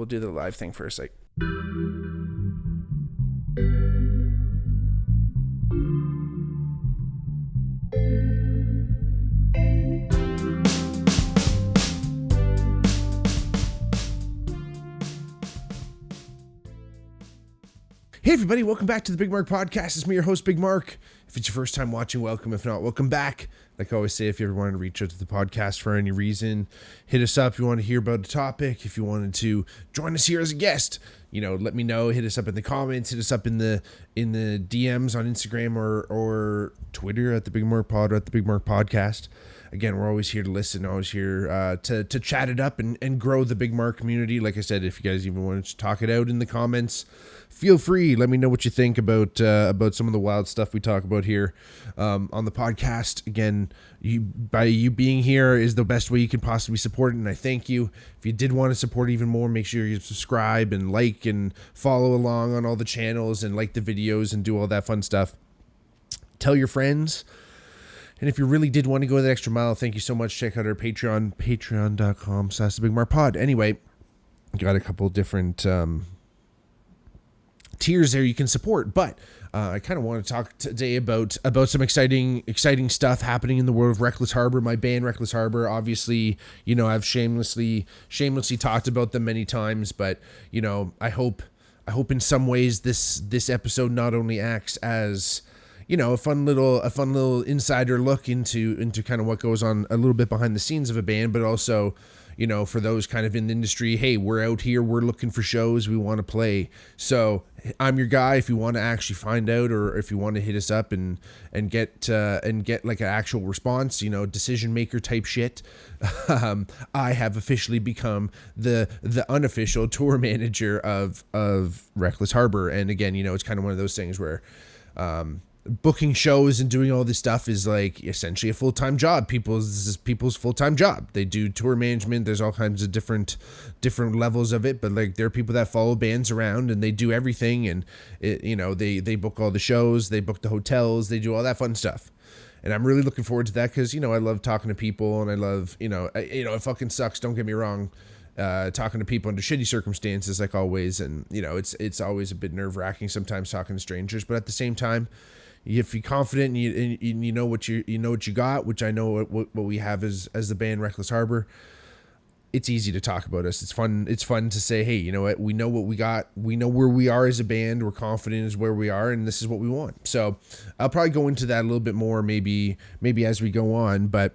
we'll do the live thing first. Like, hey everybody, welcome back to the Bigmark podcast. It's me, your host, Bigmark. If it's your first time watching, welcome. If not, welcome back. Like I always say, if you ever wanted to reach out to the podcast for any reason, hit us up. If you want to hear about a topic, if you wanted to join us here as a guest, let me know. Hit us up in the comments. Hit us up in the DMs on Instagram or Twitter at the Bigmark Pod or at the Bigmark Podcast. Again, we're always here to listen, always here to chat it up and grow the Bigmark community. Like I said, if you guys even want to talk it out in the comments, feel free. Let me know what you think about some of the wild stuff we talk about here on the podcast. Again, by you being here is the best way you can possibly support it, and I thank you. If you did want to support even more, make sure you subscribe and like and follow along on all the channels and like the videos and do all that fun stuff. Tell your friends. And if you really did want to go that extra mile, thank you so much. Check out our Patreon, patreon.com/thebigmarkpod. Anyway, got a couple different tiers there you can support, but I kind of want to talk today about some exciting stuff happening in the world of Wreckless Harbour, my band Wreckless Harbour. Obviously, I've shamelessly talked about them many times, but I hope in some ways this episode not only acts as a fun little insider look into kind of what goes on a little bit behind the scenes of a band, but also for those kind of in the industry, hey, we're out here, we're looking for shows, we want to play. So I'm your guy if you want to actually find out, or if you want to hit us up and get like an actual response, decision maker type shit. I have officially become the unofficial tour manager of Wreckless Harbour, and again, it's kind of one of those things where booking shows and doing all this stuff is like essentially a full-time job. This is people's full-time job. They do tour management. There's all kinds of different levels of it, but like there are people that follow bands around and they do everything, and they book all the shows, they book the hotels, they do all that fun stuff. And I'm really looking forward to that because I love talking to people, and I love it fucking sucks, don't get me wrong, talking to people under shitty circumstances like always, and it's always a bit nerve-wracking sometimes talking to strangers, but at the same time, if you're confident and you know what you got, which I know what we have as the band Wreckless Harbour, it's easy to talk about us. It's fun to say, hey, you know what, we know what we got, we know where we are as a band, we're confident as where we are, and this is what we want. So I'll probably go into that a little bit more maybe as we go on, but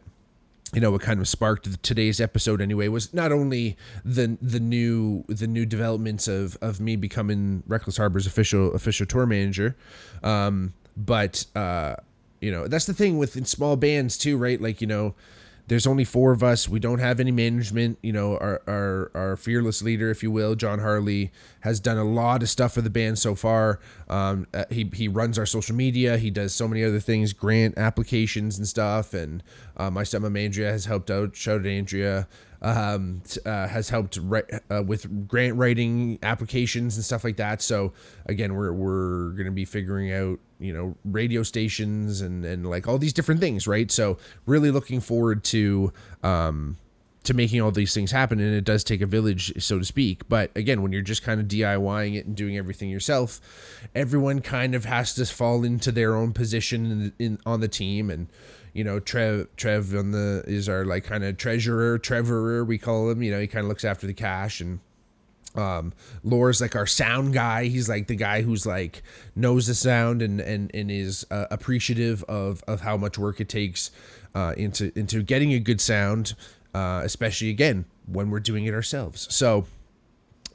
what kind of sparked today's episode anyway was not only the new developments of me becoming Wreckless Harbour's official tour manager, but that's the thing in small bands too, right? Like, there's only 4 of us. We don't have any management. Our fearless leader, if you will, John Harley, has done a lot of stuff for the band so far. He runs our social media. He does so many other things, grant applications and stuff. And my stepmom Andrea has helped out. Shout out Andrea. Has helped with grant writing applications and stuff like that. So again, we're going to be figuring out, radio stations and like all these different things, right? So really looking forward to making all these things happen. And it does take a village, so to speak. But again, when you're just kind of DIYing it and doing everything yourself, everyone kind of has to fall into their own position on the team. And Trev is our like kind of treasurer, we call him. He kind of looks after the cash, and Laura's like our sound guy. He's like the guy who's like knows the sound and is appreciative of how much work it takes into getting a good sound, especially again when we're doing it ourselves. So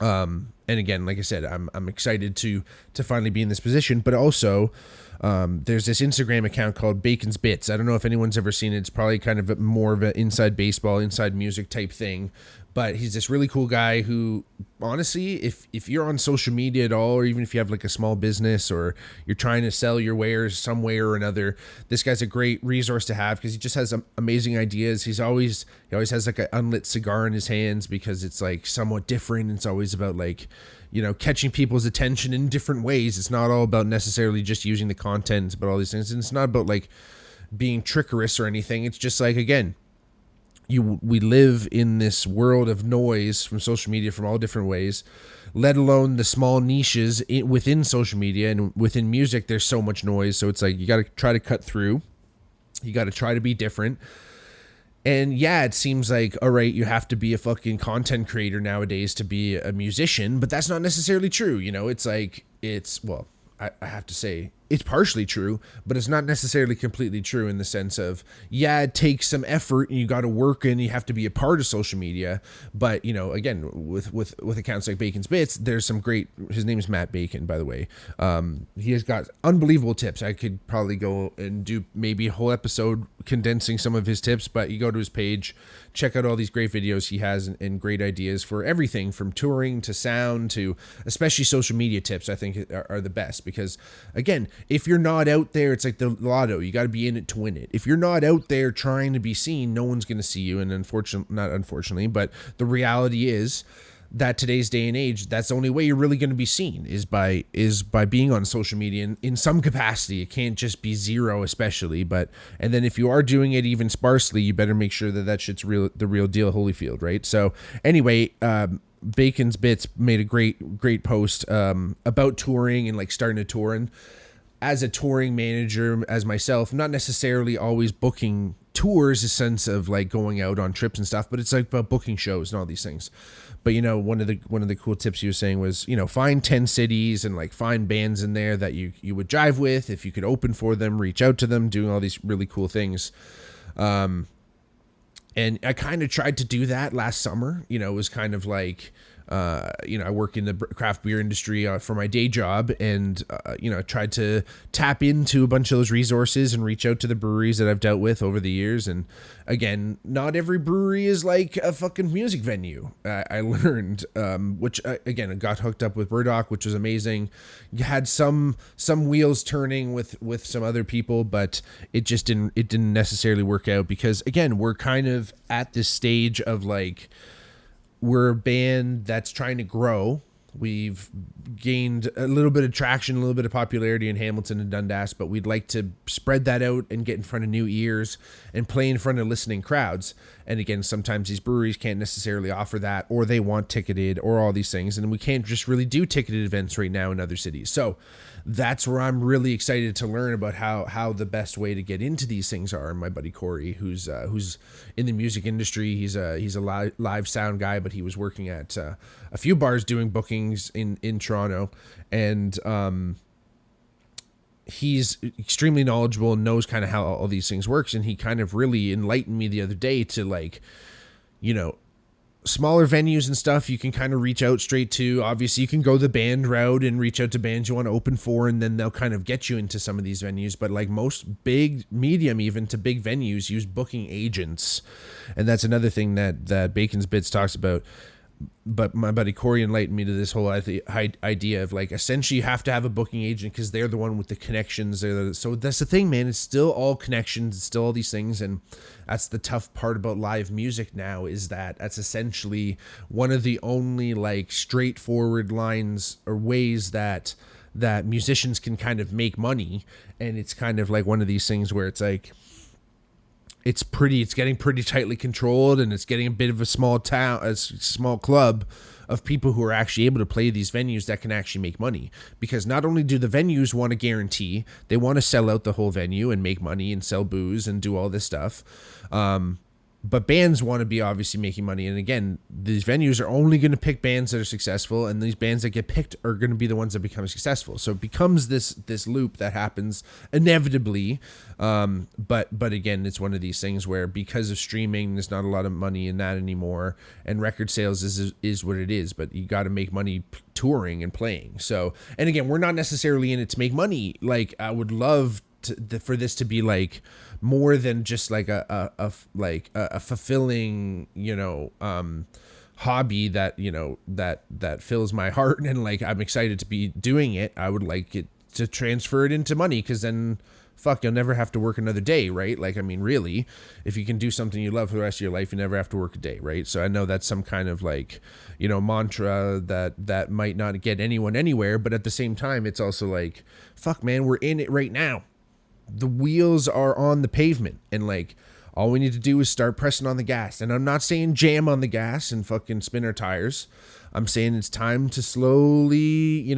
and again, like I said, I'm excited to finally be in this position, but also there's this Instagram account called Bacon's Bits. I don't know if anyone's ever seen it. It's probably kind of more of an inside baseball, inside music type thing. But he's this really cool guy who, honestly, if you're on social media at all, or even if you have like a small business or you're trying to sell your wares some way or another, this guy's a great resource to have because he just has amazing ideas. He always has like an unlit cigar in his hands because it's like somewhat different. It's always about like, catching people's attention in different ways. It's not all about necessarily just using the content, but all these things. And it's not about like being trickerous or anything. It's just like, again, we live in this world of noise from social media from all different ways, let alone the small niches within social media and within music. There's so much noise, so it's like you got to try to cut through. You got to try to be different. And yeah, it seems like, all right, you have to be a fucking content creator nowadays to be a musician, but that's not necessarily true. You know, it's like, well, I have to say it's partially true, but it's not necessarily completely true in the sense of, yeah, it takes some effort and you got to work and you have to be a part of social media. But, you know, again, with accounts like Bacon's Bits, there's some great, his name is Matt Bacon, by the way. He has got unbelievable tips. I could probably go and do maybe a whole episode condensing some of his tips, but you go to his page, check out all these great videos he has and great ideas for everything from touring to sound to especially social media tips. I think are the best because, again, if you're not out there, it's like the lotto. You got to be in it to win it. If you're not out there trying to be seen, no one's going to see you. And not unfortunately, but the reality is that today's day and age, that's the only way you're really going to be seen is by being on social media in some capacity. It can't just be zero, especially. And then if you are doing it even sparsely, you better make sure that shit's the real deal, Holyfield, right? So anyway, Bacon's Bits made a great post about touring and like starting to tour. And as a touring manager, as myself, not necessarily always booking tours, a sense of like going out on trips and stuff, but it's like about booking shows and all these things. But you know, one of the cool tips you were saying was, you know, find 10 cities and like find bands in there that you would jive with. If you could open for them, reach out to them, doing all these really cool things. And I kind of tried to do that last summer. You know, it was kind of like, you know, I work in the craft beer industry for my day job, and you know, tried to tap into a bunch of those resources and reach out to the breweries that I've dealt with over the years. And again, not every brewery is like a fucking music venue. I learned, which again, I got hooked up with Burdock, which was amazing. Had some wheels turning with some other people, but it just didn't necessarily work out because again, we're kind of at this stage of like, we're a band that's trying to grow. We've gained a little bit of traction, a little bit of popularity in Hamilton and Dundas, but we'd like to spread that out and get in front of new ears and play in front of listening crowds. And again, sometimes these breweries can't necessarily offer that, or they want ticketed or all these things. And we can't just really do ticketed events right now in other cities. So that's where I'm really excited to learn about how the best way to get into these things are. And my buddy Corey, who's in the music industry, he's a live sound guy, but he was working at a few bars doing bookings in Toronto, and he's extremely knowledgeable and knows kind of how all these things works. And he kind of really enlightened me the other day to like, you know, smaller venues and stuff you can kind of reach out straight to. Obviously you can go the band route and reach out to bands you want to open for, and then they'll kind of get you into some of these venues. But like most big, medium, even to big venues use booking agents. And that's another thing that Bacon's Bits talks about. But my buddy Corey enlightened me to this whole idea of like, essentially you have to have a booking agent because they're the one with the connections. So that's the thing, man. It's still all connections. It's still all these things. And that's the tough part about live music now, is that that's essentially one of the only like straightforward lines or ways that musicians can kind of make money. And it's kind of like one of these things where it's like, it's getting pretty tightly controlled, and it's getting a bit of a small club of people who are actually able to play these venues that can actually make money. Because not only do the venues want to guarantee, they want to sell out the whole venue and make money and sell booze and do all this stuff. But bands want to be obviously making money. And again, these venues are only going to pick bands that are successful, and these bands that get picked are going to be the ones that become successful. So it becomes this loop that happens inevitably. But again, it's one of these things where because of streaming, there's not a lot of money in that anymore, and record sales is what it is. But you got to make money touring and playing. So, and again, we're not necessarily in it to make money. Like, I would love for this to be like more than just like a fulfilling, you know, hobby that, you know, that fills my heart, and like I'm excited to be doing it. I would like it to transfer it into money, because then fuck, you'll never have to work another day, right? Like, I mean, really, if you can do something you love for the rest of your life, you never have to work a day, right? So I know that's some kind of like, you know, mantra that might not get anyone anywhere, but at the same time, it's also like, fuck, man, we're in it right now. The wheels are on the pavement, and like All we need to do is start pressing on the gas. And I'm not saying jam on the gas and fucking spin our tires. I'm saying it's time to slowly,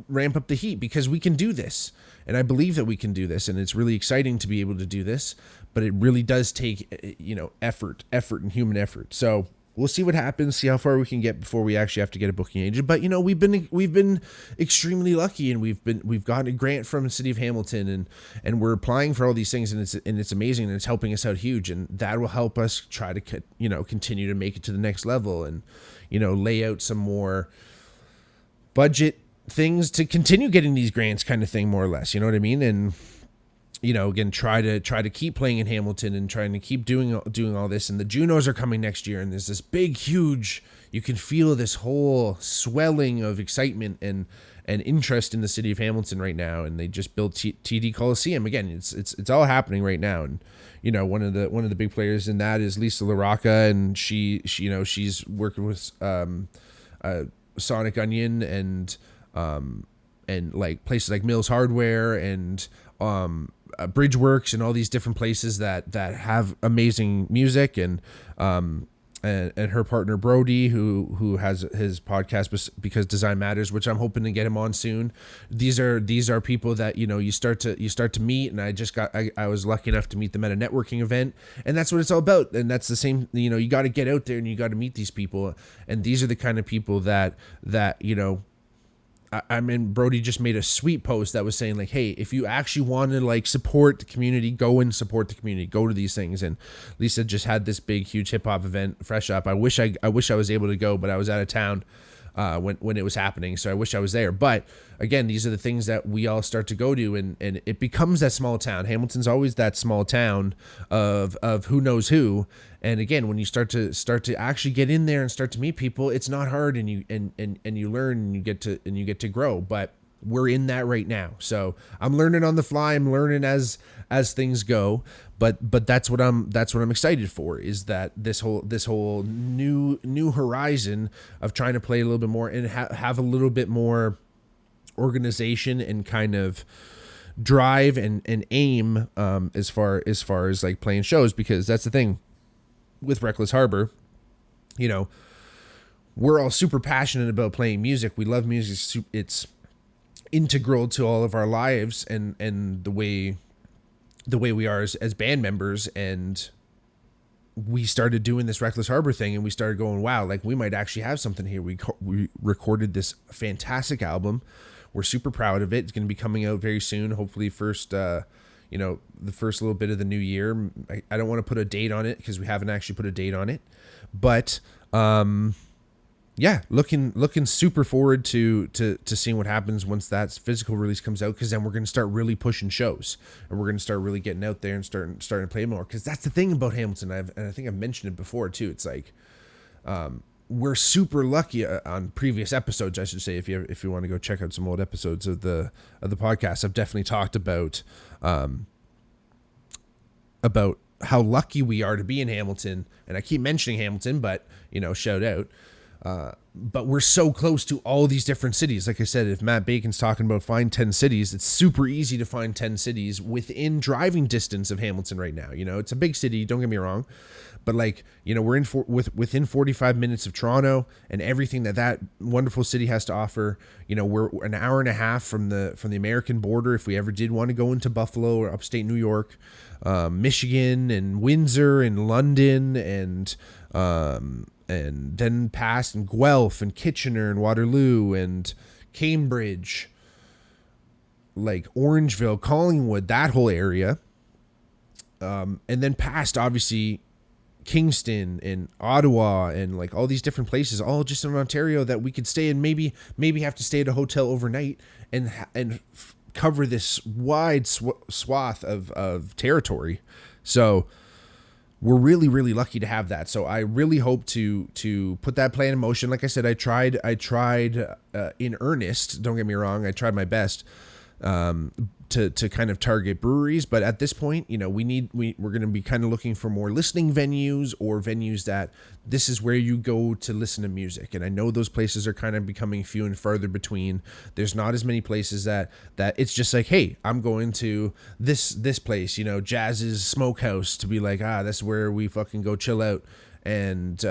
ramp up the heat, because we can do this. And I believe that we can do this. And it's really exciting to be able to do this. But it really does take, effort and human effort. So we'll see what happens, see how far we can get before we actually have to get a booking agent. But we've been extremely lucky, and we've gotten a grant from the city of Hamilton, and we're applying for all these things, and it's amazing, and it's helping us out huge, and that will help us try to continue to make it to the next level, and lay out some more budget things to continue getting these grants, kind of thing, more or less. You know what I mean? And again, try to keep playing in Hamilton and trying to keep doing all this. And the Junos are coming next year, and there's this big, huge, you can feel this whole swelling of excitement and interest in the city of Hamilton right now. And they just built TD Coliseum again. It's all happening right now. And one of the big players in that is Lisa LaRocca, and she's working with Sonic Onion and like places like Mills Hardware and Bridgeworks and all these different places that have amazing music, and her partner Brody, who has his podcast Because Design Matters, which I'm hoping to get him on soon. These are people that you start to meet, and I was lucky enough to meet them at a networking event, and that's what it's all about. And that's the same, you got to get out there and you got to meet these people, and these are the kind of people that I mean, Brody just made a sweet post that was saying, like, hey, if you actually want to like support the community, go and support the community, go to these things. And Lisa just had this big, huge hip hop event, Fresh Up. I wish I was able to go, but I was out of town when it was happening. So I wish I was there. But again, these are the things that we all start to go to, and it becomes that small town. Hamilton's always that small town of who knows who. And again, when you start to actually get in there and start to meet people, it's not hard, and you learn, and you get to grow. But we're in that right now. So I'm learning on the fly. I'm learning as things go. But that's what I'm excited for, is that this whole new horizon of trying to play a little bit more and have a little bit more organization and kind of drive and aim as far as like playing shows, because that's the thing with Wreckless Harbour. We're all super passionate about playing music. We love music. It's integral to all of our lives and the way we are as band members. And we started doing this Wreckless Harbour thing, and we started going, wow, like we might actually have something here. We recorded this fantastic album. We're super proud of it. It's going to be coming out very soon. Hopefully the first little bit of the new year. I don't want to put a date on it because we haven't actually put a date on it, but looking super forward to seeing what happens once that physical release comes out, because then we're going to start really pushing shows, and we're going to start really getting out there and starting to play more, because that's the thing about Hamilton. And I think I've mentioned it before too. It's like we're super lucky on previous episodes, I should say. If you want to go check out some old episodes of the podcast, I've definitely talked about how lucky we are to be in Hamilton. And I keep mentioning Hamilton, but shout out. But we're so close to all these different cities. Like I said, if Matt Bacon's talking about find 10 cities, it's super easy to find 10 cities within driving distance of Hamilton right now. It's a big city, don't get me wrong, but like, we're within 45 minutes of Toronto and everything that wonderful city has to offer. We're an hour and a half from the American border. If we ever did want to go into Buffalo or upstate New York, Michigan and Windsor and London and then past and Guelph and Kitchener and Waterloo and Cambridge, like Orangeville, Collingwood, that whole area. And then past, obviously, Kingston and Ottawa and like all these different places, all just in Ontario, that we could stay and maybe have to stay at a hotel overnight and cover this wide swath of territory. So we're really, really lucky to have that. So I really hope to put that plan in motion. Like I said, I tried in earnest. Don't get me wrong. I tried my best to kind of target breweries, but at this point, you know, we're going to be kind of looking for more listening venues, or venues that this is where you go to listen to music. And I know those places are kind of becoming few and farther between. There's not as many places that it's just like, hey, I'm going to this place, you know, Jazz's Smokehouse, to be like, that's where we fucking go chill out. And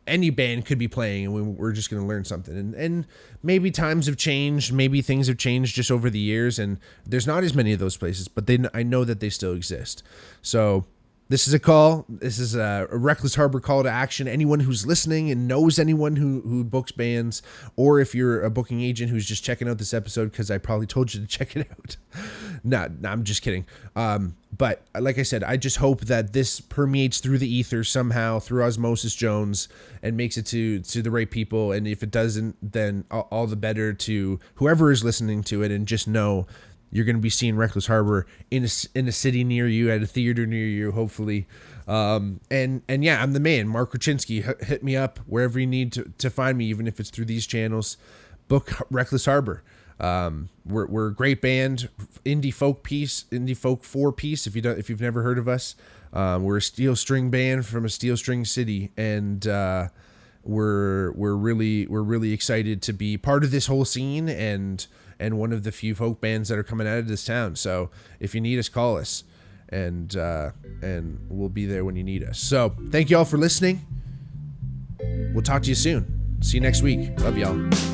any band could be playing, and we're just going to learn something. And maybe times have changed, maybe things have changed just over the years, and there's not as many of those places, but I know that they still exist. So this is a call. This is a Wreckless Harbour call to action. Anyone who's listening and knows anyone who books bands, or if you're a booking agent who's just checking out this episode because I probably told you to check it out. No, I'm just kidding. But like I said, I just hope that this permeates through the ether somehow, through Osmosis Jones, and makes it to the right people. And if it doesn't, then all the better to whoever is listening to it. And just know you're going to be seeing Wreckless Harbour in a city near you, at a theater near you, hopefully. And yeah, I'm the man, Mark Raczynski. Hit me up wherever you need to find me, even if it's through these channels. Book Wreckless Harbour. We're a great band, indie folk 4-piece. If you've never heard of us, we're a steel string band from a steel string city, and we're really excited to be part of this whole scene, and one of the few folk bands that are coming out of this town. So if you need us, call us, and we'll be there when you need us. So thank you all for listening. We'll talk to you soon. See you next week. Love y'all.